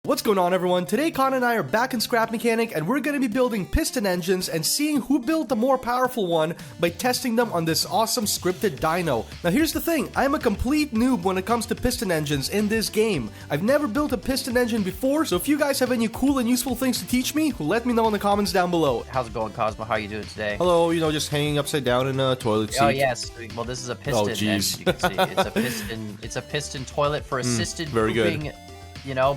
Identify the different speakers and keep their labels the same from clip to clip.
Speaker 1: What's going on, everyone? Today Con and I are back in Scrap Mechanic and we're going to be building piston engines and seeing who built the more powerful one by testing them on this awesome scripted dyno. Now here's the thing, I'm a complete noob when it comes to piston engines in this game. I've never built a piston engine before, so if you guys have any cool and useful things to teach me, let me know in the comments down below.
Speaker 2: How's it going, Cosmo? How you doing today?
Speaker 1: Hello, just hanging upside down in a toilet seat.
Speaker 2: Oh yes, well this is a piston.
Speaker 1: Oh jeez.
Speaker 2: You can see it's a piston toilet for assisted
Speaker 1: very
Speaker 2: pooping.
Speaker 1: Good.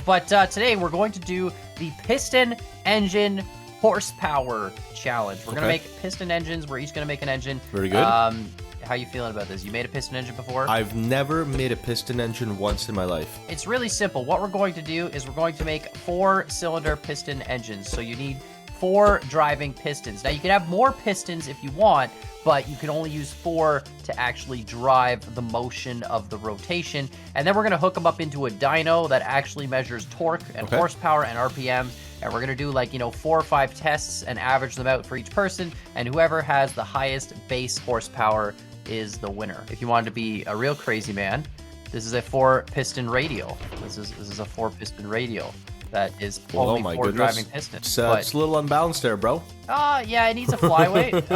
Speaker 2: But today we're going to do the piston engine horsepower challenge. We're gonna make piston engines. We're each gonna make an engine.
Speaker 1: Very good.
Speaker 2: How you feeling about this? You made a piston engine before?
Speaker 1: I've never made a piston engine once in my life.
Speaker 2: It's really simple. What we're going to do is we're going to make 4-cylinder piston engines. So you need 4 driving pistons. Now you can have more pistons if you want, but you can only use 4 to actually drive the motion of the rotation. And then we're gonna hook them up into a dyno that actually measures torque and horsepower and RPMs. And we're gonna do 4 or 5 tests and average them out for each person. And whoever has the highest base horsepower is the winner. If you wanted to be a real crazy man, this is a 4-piston radial. This is a 4-piston radial. That is only 4 driving pistons.
Speaker 1: It's a little unbalanced there, bro.
Speaker 2: Yeah, it needs a flyweight.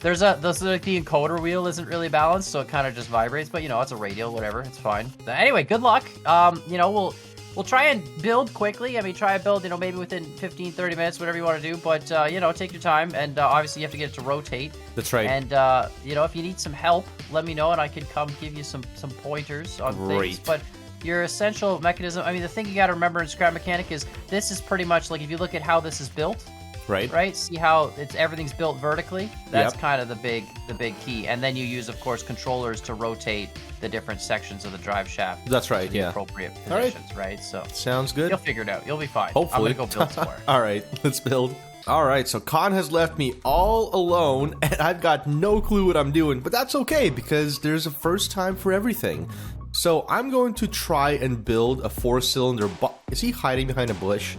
Speaker 2: The encoder wheel isn't really balanced, so it kind of just vibrates. But it's a radial, whatever. It's fine. But anyway, good luck. We'll try and build quickly. I mean, try and build, maybe within 15, 30 minutes, whatever you want to do. But take your time, and obviously you have to get it to rotate.
Speaker 1: That's right.
Speaker 2: And if you need some help, let me know, and I can come give you some pointers on things. But your essential mechanism, the thing you got to remember in Scrap Mechanic is this is pretty much like if you look at how this is built, right? See how everything's built vertically? That's kind of the big key. And then you use, of course, controllers to rotate the different sections of the drive shaft.
Speaker 1: That's right,
Speaker 2: the appropriate positions, right? So
Speaker 1: sounds good.
Speaker 2: You'll figure it out. You'll be fine.
Speaker 1: Hopefully.
Speaker 2: I'm gonna go build somewhere.
Speaker 1: All right, let's build. All right, so Con has left me all alone, and I've got no clue what I'm doing, but that's okay because there's a first time for everything. So I'm going to try and build a 4-cylinder Is he hiding behind a bush?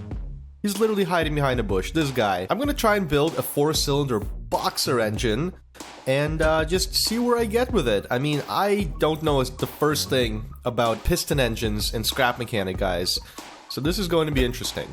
Speaker 1: He's literally hiding behind a bush, this guy. I'm going to try and build a 4-cylinder boxer engine and just see where I get with it. I don't know the first thing about piston engines and Scrap Mechanic, guys. So this is going to be interesting.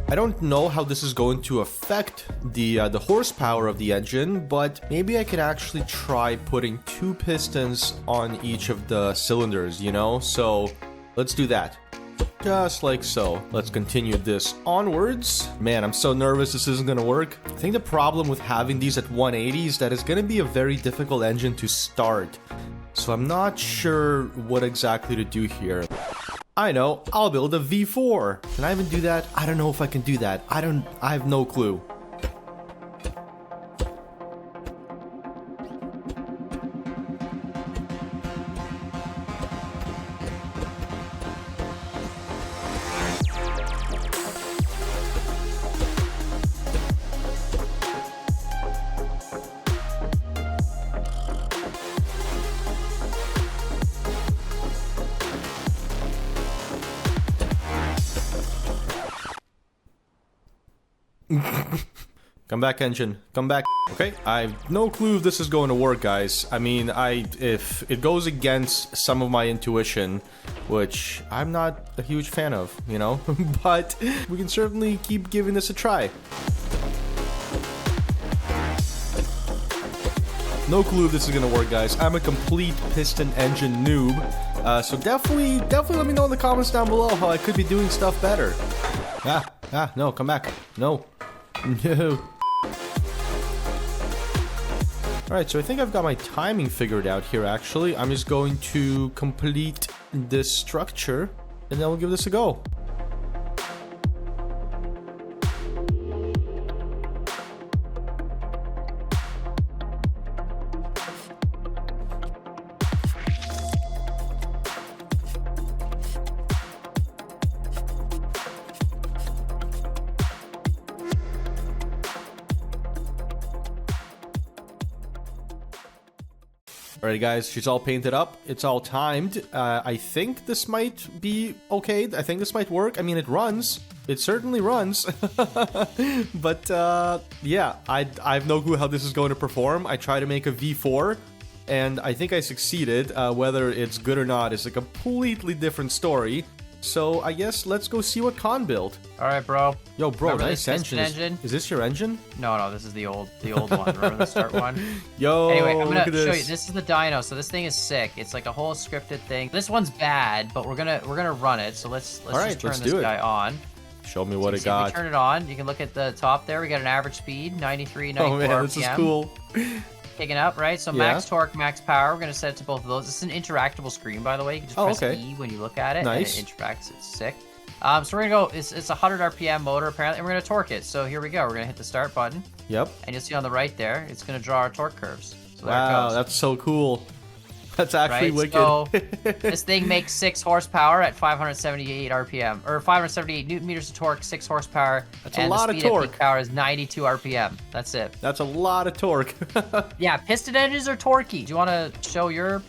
Speaker 1: I don't know how this is going to affect the horsepower of the engine, but maybe I can actually try putting 2 pistons on each of the cylinders, So let's do that. Just like so. Let's continue this onwards. Man, I'm so nervous this isn't going to work. I think the problem with having these at 180 is that it's going to be a very difficult engine to start. So I'm not sure what exactly to do here. I know, I'll build a V4. Can I even do that? I don't know if I can do that. I have no clue. Come back, engine. Come back. Okay, I have no clue if this is going to work, guys. If it goes against some of my intuition, which I'm not a huge fan of, but we can certainly keep giving this a try. No clue if this is going to work, guys. I'm a complete piston engine noob. So definitely let me know in the comments down below how I could be doing stuff better. No, come back. No. No. Alright, so I think I've got my timing figured out here, actually. I'm just going to complete this structure, and then we'll give this a go. Alright guys, she's all painted up, it's all timed. I think this might be okay, I think this might work. It runs. It certainly runs. But yeah, I have no clue how this is going to perform. I try to make a V4, and I think I succeeded. Whether it's good or not is a completely different story. So I guess let's go see what Khan built.
Speaker 2: All right, bro.
Speaker 1: Yo, bro,
Speaker 2: Remember
Speaker 1: nice
Speaker 2: this
Speaker 1: engine. Is this your engine?
Speaker 2: No, this is the old one. Remember the start one?
Speaker 1: Yo,
Speaker 2: anyway, I'm gonna
Speaker 1: look at
Speaker 2: show
Speaker 1: this.
Speaker 2: you. This is the dyno. So this thing is sick. It's like a whole scripted thing. This one's bad, but we're gonna run it. So let's just turn this guy on.
Speaker 1: Show me what it
Speaker 2: If
Speaker 1: got.
Speaker 2: we turn it on, you can look at the top there. We got an average speed, 93, 94
Speaker 1: Oh man,
Speaker 2: RPM.
Speaker 1: this is cool.
Speaker 2: Picking up, right? So max torque, max power. We're gonna set it to both of those. This is an interactable screen, by the way. You can just press E when you look at it,
Speaker 1: nice.
Speaker 2: and it interacts. It's sick. So we're gonna go. It's a 100 RPM motor apparently, and we're gonna torque it. So here we go. We're gonna hit the start button.
Speaker 1: Yep.
Speaker 2: And you'll see on the right there, it's gonna draw our torque curves. So there it
Speaker 1: Wow,
Speaker 2: goes.
Speaker 1: that's so cool. That's actually wicked.
Speaker 2: So this thing makes 6 horsepower at 578 RPM, or 578 newton meters of torque, 6 horsepower.
Speaker 1: That's a lot of torque.
Speaker 2: At peak power is 92 RPM. That's it.
Speaker 1: That's a lot of torque.
Speaker 2: Yeah, piston engines are torquey. Do you want to show your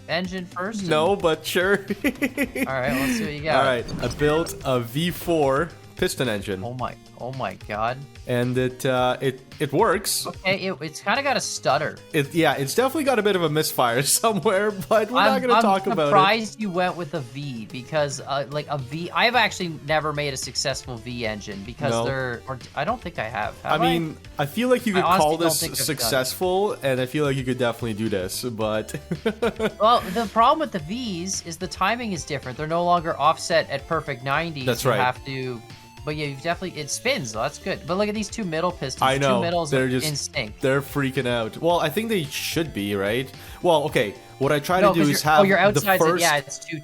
Speaker 2: engine first?
Speaker 1: No, but sure.
Speaker 2: All right, let's see what you got.
Speaker 1: All right, I built a V4 piston engine.
Speaker 2: Oh my god.
Speaker 1: And it works.
Speaker 2: Okay, it's kind of got a stutter.
Speaker 1: It's definitely got a bit of a misfire somewhere, but we're not going to talk about it.
Speaker 2: I'm surprised you went with a V because like a V. I've actually never made a successful V engine because I don't think I have.
Speaker 1: I mean, I feel like you could call this successful, and I feel like you could definitely do this, but
Speaker 2: well, the problem with the V's is the timing is different. They're no longer offset at perfect 90.
Speaker 1: That's
Speaker 2: right.
Speaker 1: You
Speaker 2: have to. But yeah, it spins, though. That's good. But look at these two middle pistons.
Speaker 1: I know.
Speaker 2: Two middles
Speaker 1: they're
Speaker 2: are
Speaker 1: just
Speaker 2: in sync.
Speaker 1: They're freaking out. Well, I think they should be, right? Well, okay. What I try to do is have
Speaker 2: your outside's
Speaker 1: the first...
Speaker 2: Yeah, it's two.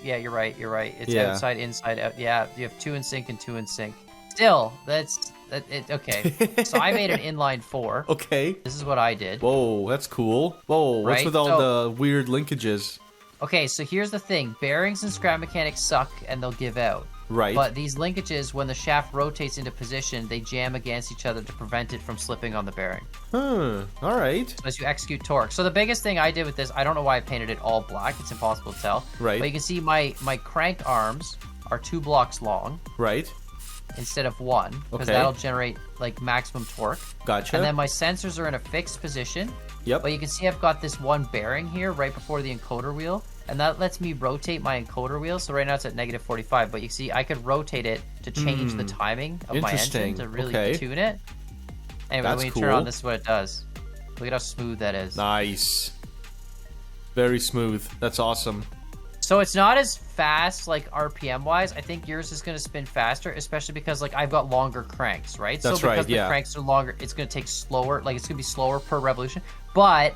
Speaker 2: Yeah, you're right. It's outside, inside, out. Yeah, you have 2 in sync and 2 in sync. Still, okay. So I made an inline 4.
Speaker 1: Okay.
Speaker 2: This is what I did.
Speaker 1: Whoa, that's cool. Whoa, what's with all the weird linkages?
Speaker 2: Okay, so here's the thing. Bearings and scrap mechanics suck, and they'll give out.
Speaker 1: Right.
Speaker 2: But these linkages, when the shaft rotates into position, they jam against each other to prevent it from slipping on the bearing.
Speaker 1: All right.
Speaker 2: So as you execute torque. So the biggest thing I did with this, I don't know why I painted it all black. It's impossible to tell.
Speaker 1: Right.
Speaker 2: But you can see my crank arms are 2 blocks long.
Speaker 1: Right.
Speaker 2: Instead of 1, because that'll generate like maximum torque.
Speaker 1: Gotcha.
Speaker 2: And then my sensors are in a fixed position.
Speaker 1: Yep.
Speaker 2: But you can see I've got this one bearing here right before the encoder wheel. And that lets me rotate my encoder wheel. So right now it's at -45. But you see, I could rotate it to change the timing of my engine to really tune it. Anyway, when you turn on, this is what it does. Look at how smooth that is.
Speaker 1: Nice. Very smooth. That's awesome.
Speaker 2: So it's not as fast, like RPM-wise. I think yours is going to spin faster, especially because like I've got longer cranks, right?
Speaker 1: That's
Speaker 2: so because the cranks are longer, it's going to take slower. Like it's going to be slower per revolution. But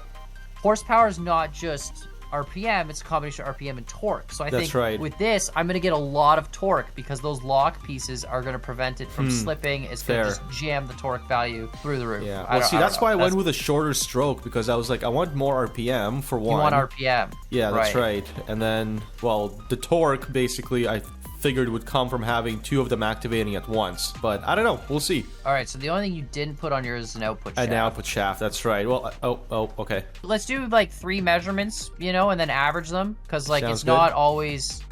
Speaker 2: horsepower is not just RPM, it's a combination of RPM and torque. So I think with this, I'm going to get a lot of torque because those lock pieces are going to prevent it from slipping. It's going to just jam the torque value through the roof.
Speaker 1: Yeah. Well, see, that's why I went with a shorter stroke because I was like, I want more RPM for one.
Speaker 2: You want RPM.
Speaker 1: Yeah, that's right. And then, well, the torque basically I figured would come from having 2 of them activating at once. But I don't know. We'll see.
Speaker 2: All right. So the only thing you didn't put on yours is an output shaft.
Speaker 1: An output shaft. That's right. Well, okay.
Speaker 2: Let's do like 3 measurements, and then average them because like it's not always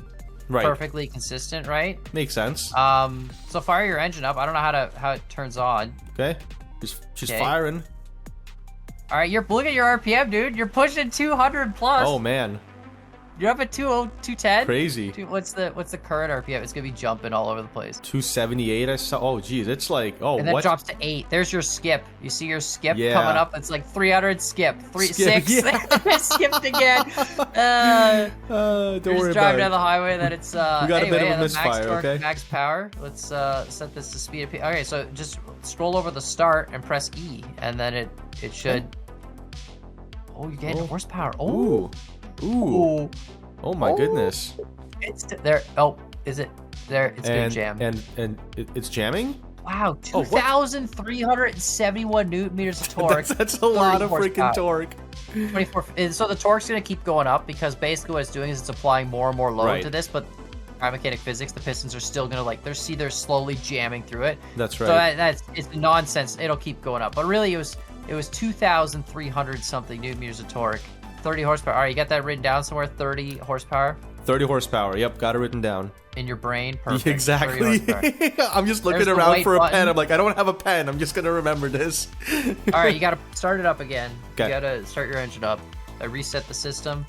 Speaker 2: perfectly consistent, right?
Speaker 1: Makes sense.
Speaker 2: So fire your engine up. I don't know how it turns on.
Speaker 1: Okay. Just firing.
Speaker 2: All right. Look at your RPM, dude. You're pushing 200 plus.
Speaker 1: Oh man.
Speaker 2: You're up at 210.
Speaker 1: Crazy.
Speaker 2: What's the current RPM? It's gonna be jumping all over the place.
Speaker 1: 278. I saw. Oh, geez, it's like
Speaker 2: and then it drops to 8. There's your skip. You see your skip coming up? It's like 300 skip. 6. Yeah. Skipped again.
Speaker 1: Don't worry
Speaker 2: driving down the highway. That it's.
Speaker 1: We got a bit of a misfire.
Speaker 2: Max torque,
Speaker 1: okay.
Speaker 2: Max power. Let's set this to speed. Okay, so just scroll over the start and press E, and then it should. Oh, you're getting horsepower. Oh.
Speaker 1: Ooh. Oh my goodness.
Speaker 2: It's there. Oh, is it there? It's gonna jam.
Speaker 1: And it's jamming?
Speaker 2: Wow, 2,371 newton meters of torque.
Speaker 1: That's a lot of freaking torque.
Speaker 2: 24. So the torque's gonna keep going up because basically what it's doing is it's applying more and more load to this, but mechanic physics, the pistons are still gonna they're slowly jamming through it.
Speaker 1: That's right.
Speaker 2: So it's nonsense. It'll keep going up, but really it was 2,300 something newton meters of torque. 30 horsepower. All right, you got that written down somewhere? 30 horsepower?
Speaker 1: 30 horsepower. Yep, got it written down.
Speaker 2: In your brain? Perfect.
Speaker 1: Exactly. I'm just looking around for a pen. I'm like, I don't have a pen. I'm just going to remember this.
Speaker 2: All right, you got to start it up again. You got to start your engine up. I reset the system.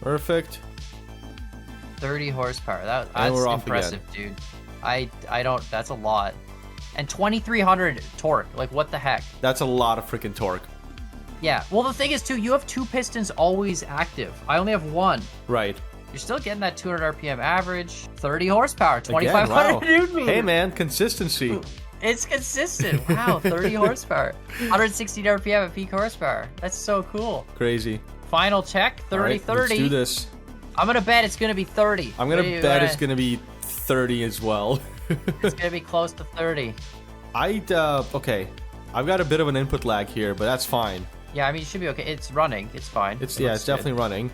Speaker 1: Perfect.
Speaker 2: 30 horsepower. That's
Speaker 1: we're off
Speaker 2: impressive, dude. I don't. That's a lot. And 2,300 torque. Like, what the heck?
Speaker 1: That's a lot of freaking torque.
Speaker 2: Yeah. Well, the thing is, too, you have 2 pistons always active. I only have 1.
Speaker 1: Right.
Speaker 2: You're still getting that 200 RPM average. 30 horsepower. 2,500
Speaker 1: wow.
Speaker 2: newton meters.
Speaker 1: Hey, man, consistency.
Speaker 2: It's consistent. Wow, 30 horsepower. 160 RPM at peak horsepower. That's so cool.
Speaker 1: Crazy.
Speaker 2: Final check. 30,
Speaker 1: right,
Speaker 2: 30.
Speaker 1: Let's do this.
Speaker 2: I'm going to bet it's going to be 30.
Speaker 1: I'm going to bet it's going to be 30 as well.
Speaker 2: It's going to be close to 30.
Speaker 1: Okay. I've got a bit of an input lag here, but that's fine.
Speaker 2: Yeah, I mean, it should be okay. It's running. It's fine.
Speaker 1: It's definitely running.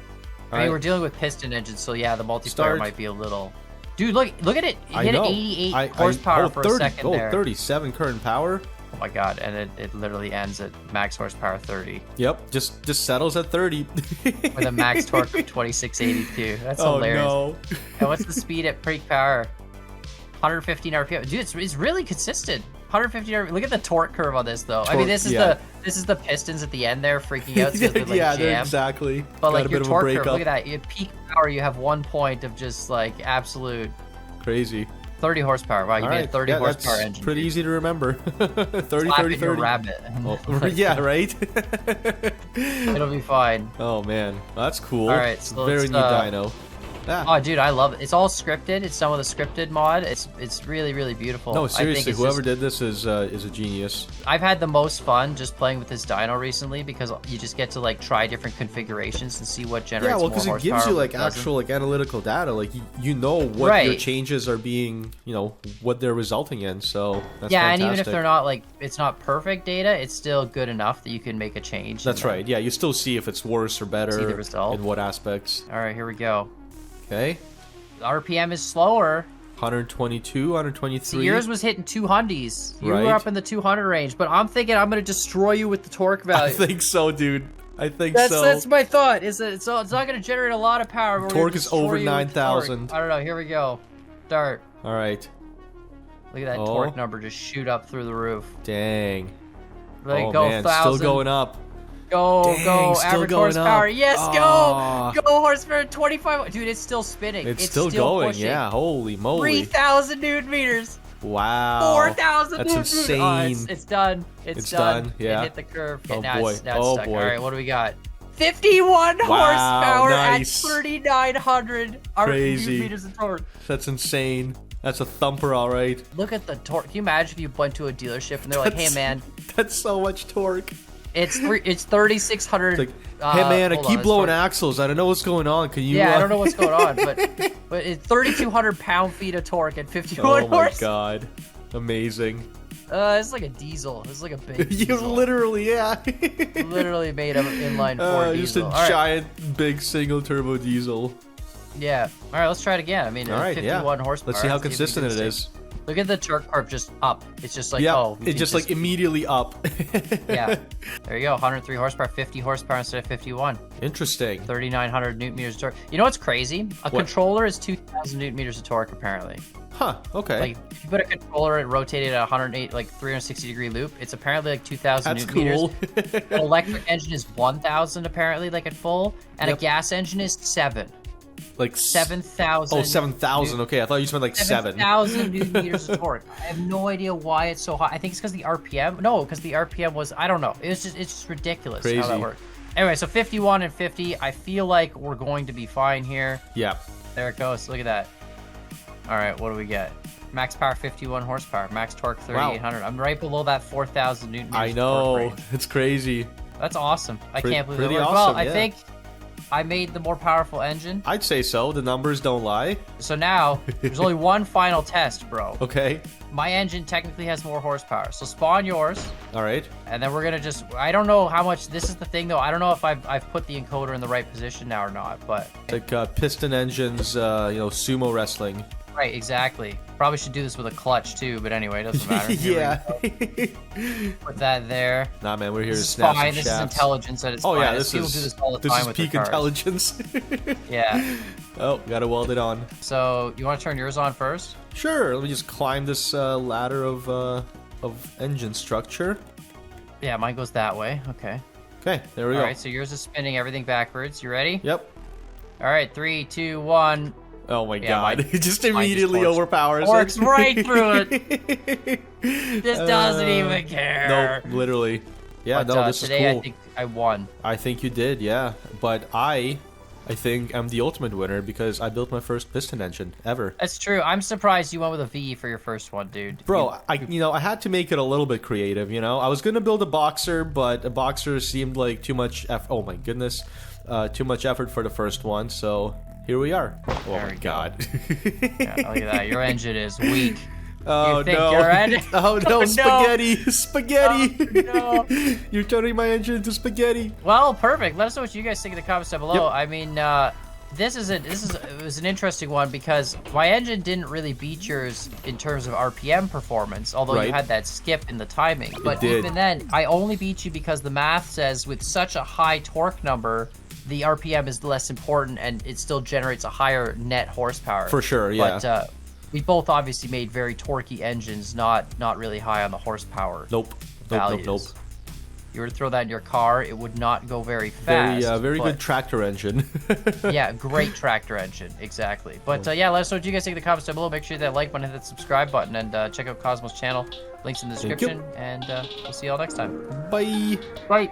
Speaker 2: I mean, we're dealing with piston engines, so yeah, the multiplayer
Speaker 1: Start.
Speaker 2: might be a little... Dude, look at it. It hit
Speaker 1: know.
Speaker 2: 88 horsepower for
Speaker 1: 30,
Speaker 2: a second there.
Speaker 1: 37 current power.
Speaker 2: Oh my god, and it literally ends at max horsepower 30.
Speaker 1: Yep, just settles at 30.
Speaker 2: With a max torque of 2682. That's hilarious.
Speaker 1: Oh, no.
Speaker 2: And what's the speed at peak power? 115 RPM. Dude, it's really consistent. 150 RPM. Look at the torque curve on this, though. I mean, this is the pistons at the end there freaking out. So like,
Speaker 1: yeah,
Speaker 2: jam.
Speaker 1: exactly.
Speaker 2: But like your torque curve, look at that. At peak power, you have 1 point of just like absolute
Speaker 1: crazy.
Speaker 2: 30 horsepower. Wow, you made a 30 horsepower
Speaker 1: that's
Speaker 2: engine.
Speaker 1: Pretty easy to remember. 30, 30, 30.
Speaker 2: Rabbit.
Speaker 1: Oh, yeah, right?
Speaker 2: It'll be fine.
Speaker 1: Oh, man. That's cool.
Speaker 2: All right, so
Speaker 1: very new dyno.
Speaker 2: Oh, dude, I love it. It's all scripted. It's some of the scripted mod. It's really, really beautiful.
Speaker 1: No, seriously, whoever did this is a genius.
Speaker 2: I've had the most fun just playing with this dyno recently because you just get to like try different configurations and see what generates more horsepower.
Speaker 1: Yeah, well, because it gives you like actual like analytical data. Like you know what your changes are being, what they're resulting in. So that's fantastic.
Speaker 2: And even if they're not like it's not perfect data, it's still good enough that you can make a change.
Speaker 1: That's right. Yeah, you still see if it's worse or better.
Speaker 2: See the result.
Speaker 1: In what aspects.
Speaker 2: All right, here we go.
Speaker 1: Okay.
Speaker 2: The RPM is slower.
Speaker 1: 122, 123.
Speaker 2: See, yours was hitting 200s. You were up in the 200 range, but I'm thinking I'm going to destroy you with the torque value.
Speaker 1: I think so, dude. I think so.
Speaker 2: That's my thought. Is that it's not going to generate a lot of power. But
Speaker 1: torque is over 9,000.
Speaker 2: I don't know. Here we go. Start.
Speaker 1: All right.
Speaker 2: Look at that torque number just shoot up through the roof.
Speaker 1: Dang.
Speaker 2: Like, go
Speaker 1: man,
Speaker 2: 1,000.
Speaker 1: still going up.
Speaker 2: Go, average horsepower.
Speaker 1: Up.
Speaker 2: Yes, go horsepower 25. Dude, it's still spinning.
Speaker 1: It's still going,
Speaker 2: pushing.
Speaker 1: Yeah, holy moly.
Speaker 2: 3,000 newton meters.
Speaker 1: Wow.
Speaker 2: 4,000
Speaker 1: That's insane.
Speaker 2: Oh, it's done. It's done.
Speaker 1: Yeah.
Speaker 2: It hit the curve.
Speaker 1: Oh,
Speaker 2: now
Speaker 1: boy.
Speaker 2: It's stuck. All right, what do we got? 51 horsepower
Speaker 1: nice.
Speaker 2: at 3,900 newton meters of torque.
Speaker 1: That's insane. That's a thumper, all right.
Speaker 2: Look at the torque. Can you imagine if you went to a dealership and they're like, hey, man.
Speaker 1: That's so much torque.
Speaker 2: It's 3,600.
Speaker 1: It's like, hey man, I keep blowing axles. I don't know what's going on. Can you?
Speaker 2: Yeah, I don't know what's going on, but it's 3,200 pound-feet of torque at 51
Speaker 1: horse. Oh my
Speaker 2: horse.
Speaker 1: god, amazing.
Speaker 2: It's like a diesel. It's like a big.
Speaker 1: You
Speaker 2: diesel.
Speaker 1: literally, yeah.
Speaker 2: Literally made of inline 4 diesel.
Speaker 1: Just a giant, big single turbo diesel.
Speaker 2: Yeah. All right, let's try it again. I mean, 51 horsepower.
Speaker 1: Let's see how consistent it is.
Speaker 2: Look at the torque curve just up. It's just like,
Speaker 1: it's just like immediately up.
Speaker 2: Yeah. There you go. 103 horsepower, 50 horsepower instead of 51.
Speaker 1: Interesting.
Speaker 2: 3,900 newton meters of torque. You know what's crazy? A controller is 2,000 newton meters of torque, apparently.
Speaker 1: Huh. Okay.
Speaker 2: Like, if you put a controller and rotate it at 108, like 360-degree loop, it's apparently like 2,000 newton meters. An electric engine is 1,000 apparently, like at full, and a gas engine is 7.
Speaker 1: Like
Speaker 2: 7,000.
Speaker 1: Oh, 7,000. Okay, I thought you meant like 7.
Speaker 2: 7,000 newton meters of torque. I have no idea why it's so high. I think it's because the RPM. No, because the RPM was. I don't know. It's just ridiculous how that worked. Anyway, so 51 and 50. I feel like we're going to be fine here.
Speaker 1: Yeah.
Speaker 2: There it goes. Look at that. All right, what do we get? Max power 51 horsepower. Max torque 3,800. Wow. I'm right below that 4,000 newton meters.
Speaker 1: I know. It's crazy.
Speaker 2: That's awesome. I can't believe it worked.
Speaker 1: Awesome,
Speaker 2: well, I think I made the more powerful engine.
Speaker 1: I'd say so. The numbers don't lie.
Speaker 2: So now, there's only one final test, bro.
Speaker 1: Okay.
Speaker 2: My engine technically has more horsepower. So spawn yours.
Speaker 1: All right.
Speaker 2: And then we're going to just... I don't know how much... This is the thing, though. I don't know if I've put the encoder in the right position now or not, but...
Speaker 1: Like piston engines, sumo wrestling.
Speaker 2: Right, exactly. Probably should do this with a clutch, too, but anyway, it doesn't matter.
Speaker 1: Yeah.
Speaker 2: Put that there.
Speaker 1: Nah, man, we're here to
Speaker 2: snap
Speaker 1: some
Speaker 2: This is intelligence at its
Speaker 1: finest.
Speaker 2: finest.
Speaker 1: Yeah, this
Speaker 2: People
Speaker 1: is...
Speaker 2: do this all the time with
Speaker 1: peak
Speaker 2: their cars.
Speaker 1: intelligence.
Speaker 2: Yeah.
Speaker 1: Oh, gotta weld it on.
Speaker 2: So, you want to turn yours on first?
Speaker 1: Sure. Let me just climb this ladder of engine structure.
Speaker 2: Yeah, mine goes that way. Okay.
Speaker 1: Okay, there we go.
Speaker 2: All right, so yours is spinning everything backwards. You ready?
Speaker 1: Yep.
Speaker 2: All right, 3, 2, 1.
Speaker 1: Oh my
Speaker 2: Yeah,
Speaker 1: god,
Speaker 2: mine-
Speaker 1: it just
Speaker 2: mine
Speaker 1: immediately
Speaker 2: just
Speaker 1: overpowers
Speaker 2: Works
Speaker 1: it.
Speaker 2: right through it. This doesn't even care.
Speaker 1: Nope, literally. Yeah,
Speaker 2: But,
Speaker 1: no, this is
Speaker 2: today
Speaker 1: cool.
Speaker 2: I think I won.
Speaker 1: I think you did, yeah. But I think I'm the ultimate winner because I built my first piston engine ever.
Speaker 2: That's true. I'm surprised you went with a V for your first one, dude.
Speaker 1: Bro, I had to make it a little bit creative, you know? I was gonna build a boxer, but a boxer seemed like too much oh my goodness. Too much effort for the first one, so here we are. Oh my god.
Speaker 2: Yeah, look at that. Your engine is weak.
Speaker 1: Oh
Speaker 2: You think
Speaker 1: no!
Speaker 2: you're in?
Speaker 1: Oh no!
Speaker 2: Oh, no.
Speaker 1: Spaghetti! Spaghetti!
Speaker 2: Oh, no.
Speaker 1: You're turning my engine into spaghetti.
Speaker 2: Well, perfect. Let us know what you guys think in the comments down below.
Speaker 1: Yep.
Speaker 2: I mean, it was an interesting one because my engine didn't really beat yours in terms of RPM performance, although
Speaker 1: Right.
Speaker 2: you had that skip in the timing. But
Speaker 1: did.
Speaker 2: even then, I only beat you because the math says with such a high torque number, the RPM is less important and it still generates a higher net horsepower.
Speaker 1: For sure, yeah.
Speaker 2: But we both obviously made very torquey engines, not really high on the horsepower.
Speaker 1: Nope.
Speaker 2: Values. You were to throw that in your car, it would not go very fast.
Speaker 1: Very
Speaker 2: but-
Speaker 1: good tractor engine.
Speaker 2: Yeah, great tractor engine, exactly. But yeah, let us know what you guys think in the comments down below. Make sure you hit that like button, hit that subscribe button, and check out Cosmo's channel. Links in the
Speaker 1: Thank you.
Speaker 2: description, and we'll see you all next time.
Speaker 1: Bye.
Speaker 2: Bye.